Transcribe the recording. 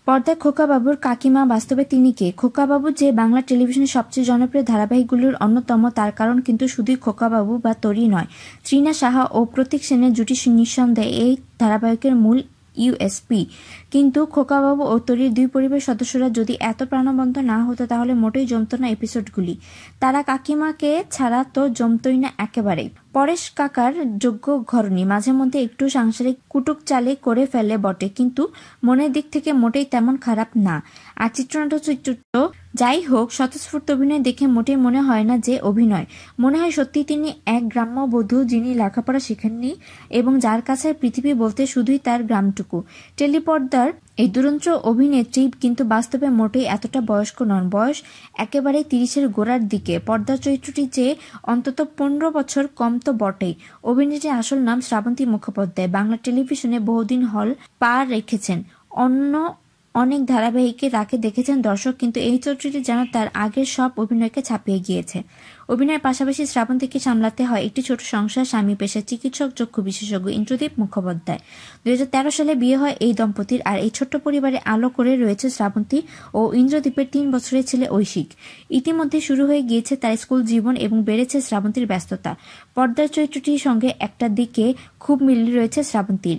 পর্দায় খোকাবাবুর কাকিমা, বাস্তবে তিনি কে? খোকাবাবু যে বাংলা টেলিভিশনের সবচেয়ে জনপ্রিয় ধারাবাহিকগুলোর অন্যতম, তার কারণ কিন্তু শুধুই খোকাবাবু বা তরী নয়। ত্রিনা সাহা ও প্রতীক সেনের জুটি নিঃসন্দেহে এই ধারাবাহিকের মূল ইউএসপি। কিন্তু খোকাবাবু ও তরীর দুই পরিবারের সদস্যরা যদি এত প্রাণবন্ত না হতো তাহলে মোটেই জমতো না এপিসোডগুলি। তারা কাকিমাকে ছাড়া তো জমতই না একেবারেই। পরেশ কাকার যোগ্য ঘরণী, মাঝে মধ্যে একটু সাংসারিক কুটুক চালে করে ফেলে বটে, কিন্তু মনের দিক থেকে মোটেই তেমন খারাপ না। আর চিত্রনাট্য যাই হোক, স্বতঃস্ফূর্ত অভিনয় দেখে মোটেই মনে হয় না যে অভিনয়। মনে হয় সত্যি তিনি এক গ্রাম্য বধূ, যিনি লেখাপড়া শিখেননি এবং যার কাছে পৃথিবী বলতে শুধুই তার গ্রামটুকু। টেলিপর্দার এই দুরন্ত অভিনেত্রী কিন্তু বাস্তবে মোটেই এতটা বয়স্ক নন। বয়স একেবারে 30-এর গোড়ার দিকে। পর্দার চরিত্রটি যে অন্তত 15 বছর কম তো বটেই। অভিনেত্রীর আসল নাম শ্রাবন্তী মুখোপাধ্যায়। বাংলা টেলিভিশনে বহুদিন হল পা রেখেছেন। অন্য অনেক ধারাবাহিকে তাকে দেখেছেন দর্শক, কিন্তু এই চরিত্রটি যেন তার আগের সব অভিনয়কে ছাপিয়ে গিয়েছে। অভিনয়ের পাশাপাশি শ্রাবন্তীকে সামলাতে হয় একটি ছোট সংসার। স্বামী পেশায় চিকিৎসক, চক্ষু বিশেষজ্ঞ ইন্দ্রদীপ মুখোপাধ্যায়। 2013 সালে বিয়ে হয় এই দম্পতির। আর এই ছোট্ট পরিবারে আলো করে রয়েছে শ্রাবন্তী ও ইন্দ্রদীপের 3 বছরের ছেলে ঐশিক। ইতিমধ্যে শুরু হয়ে গিয়েছে তার স্কুল জীবন এবং বেড়েছে শ্রাবন্তীর ব্যস্ততা। পর্দার চরিত্রটির সঙ্গে একটা দিকে খুব মিল রয়েছে শ্রাবন্তীর।